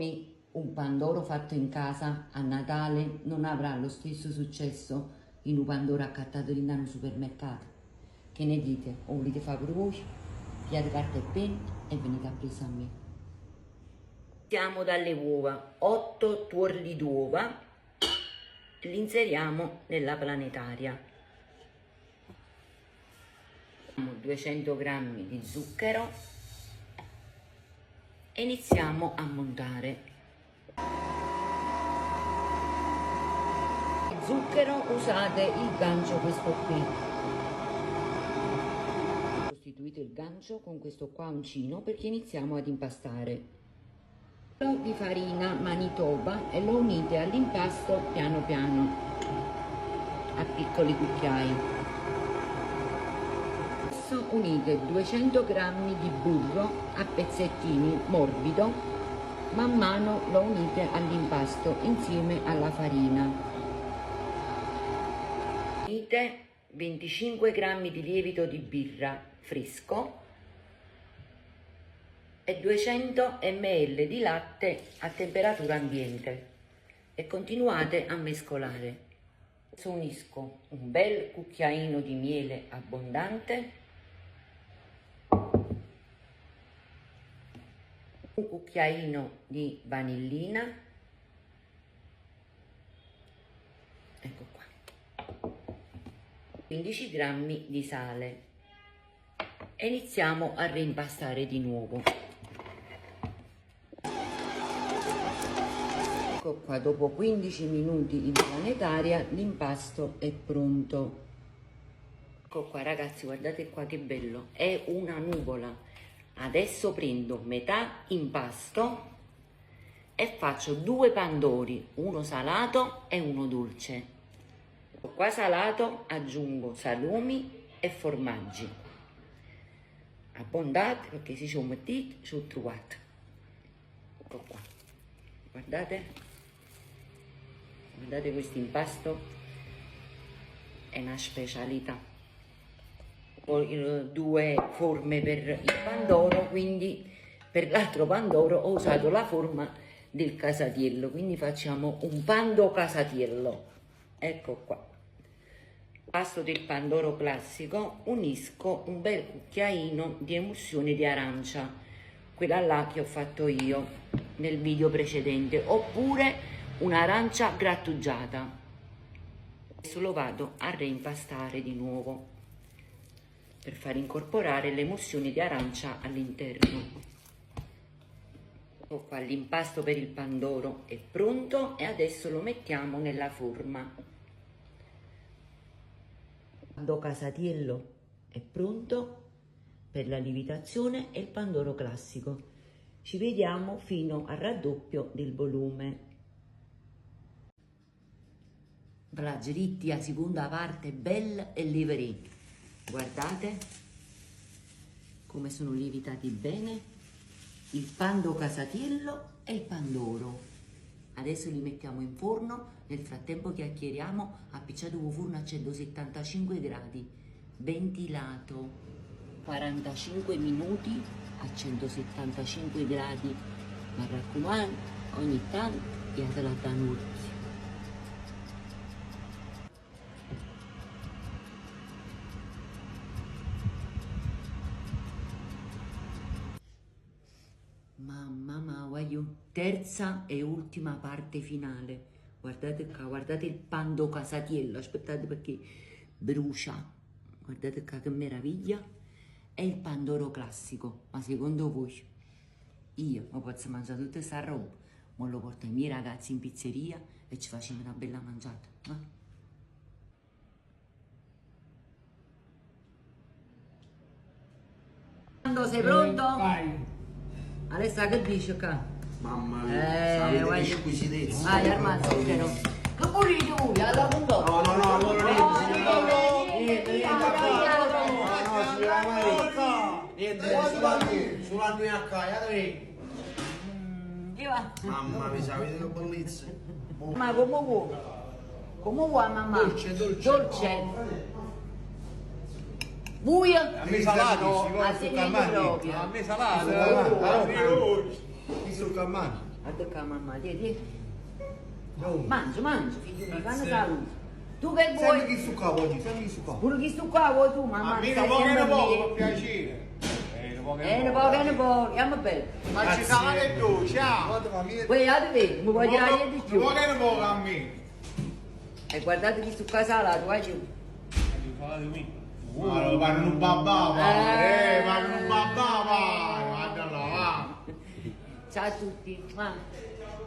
Un pandoro fatto in casa a Natale non avrà lo stesso successo in un pandoro accattato in un supermercato. Che ne dite? O volete fare per voi? Pigliate carta e penna e venite a presa a me. Iniziamo dalle uova, 8 tuorli d'uova, li inseriamo nella planetaria. 200 g di zucchero e iniziamo a montare. Il zucchero usate il gancio questo qui. Sostituite il gancio con questo qua uncino perché iniziamo ad impastare. Di farina Manitoba e lo unite all'impasto piano piano a piccoli cucchiai. Adesso unite 200 g di burro a pezzettini morbido, man mano lo unite all'impasto insieme alla farina. Unite 25 g di lievito di birra fresco e 200 ml di latte a temperatura ambiente e continuate a mescolare. Adesso unisco un bel cucchiaino di miele abbondante, un cucchiaino di vanillina, ecco qua, 15 g di sale e iniziamo a reimpastare di nuovo. Ecco qua, dopo 15 minuti in planetaria l'impasto è pronto. Ecco qua ragazzi, guardate qua che bello, è una nuvola. Adesso prendo metà impasto e faccio 2 pandori, uno salato e uno dolce. Qua salato aggiungo salumi e formaggi abbondati perché si sono mettiti sul trovato. Ecco qua, guardate questo impasto è una specialità. Ho 2 forme per il pandoro, quindi per l'altro pandoro ho usato la forma del casatiello, quindi facciamo un pando casatiello. Ecco qua. Pasto del pandoro classico unisco un bel cucchiaino di emulsione di arancia, quella là che ho fatto io nel video precedente, oppure un'arancia grattugiata. Adesso lo vado a reimpastare di nuovo per far incorporare l'emulsione di arancia all'interno. Ecco qua, l'impasto per il pandoro è pronto e adesso lo mettiamo nella forma. Il pando casatiello è pronto per la lievitazione e il pandoro classico. Ci vediamo fino al raddoppio del volume. Plageritti a seconda parte bella e leverì. Guardate come sono lievitati bene il pando casatiello e il pandoro. Adesso li mettiamo in forno, nel frattempo chiacchieriamo. Appicciato un forno a 175 gradi, ventilato, 45 minuti a 175 gradi. Ma raccomando, ogni tanto diatela da un'occhio. Mamma, voglio terza e ultima parte finale. Guardate qua, guardate il pando casatiello, aspettate perché brucia. Guardate qua che meraviglia. È il pandoro classico, ma secondo voi io mi posso mangiare tutta questa roba? Ma lo porto ai miei ragazzi in pizzeria e ci facciamo una bella mangiata. Quando sei pronto? Vai. Alessà, che dici qua? Mamma mia, vai. che squisitezza. Vai, Armando, zucchero. Che pulito lui, alla punto. No, allora niente, sulla mia caia, Chi va? mamma mia, sapete che bellezza. Ma come vuoi? Come vuoi, mamma? Dolce. Buio? A me salato, a te proprio. a me salato, Visto il Cammani. Guarda mamma, tieni. Oh. Mangia, figlio mio, fanno Grazie. salute. Tu che Senti vuoi? chi su qua oggi, senti chi su qua. Pure chi sto qua vuoi tu, mamma? A me stai ne poco, sempre per lì. piacere. Ne poco, chiama bello. Ma ci sarà tu, ciao. Guarda, ma mia... Poi a te, mi vuoi tirare di Ne più. poco a me. E guardate chi sto qua salato, vai giù. Ma lo fanno un babà, fanno un babà, vai, guarda là, va. Ciao a tutti.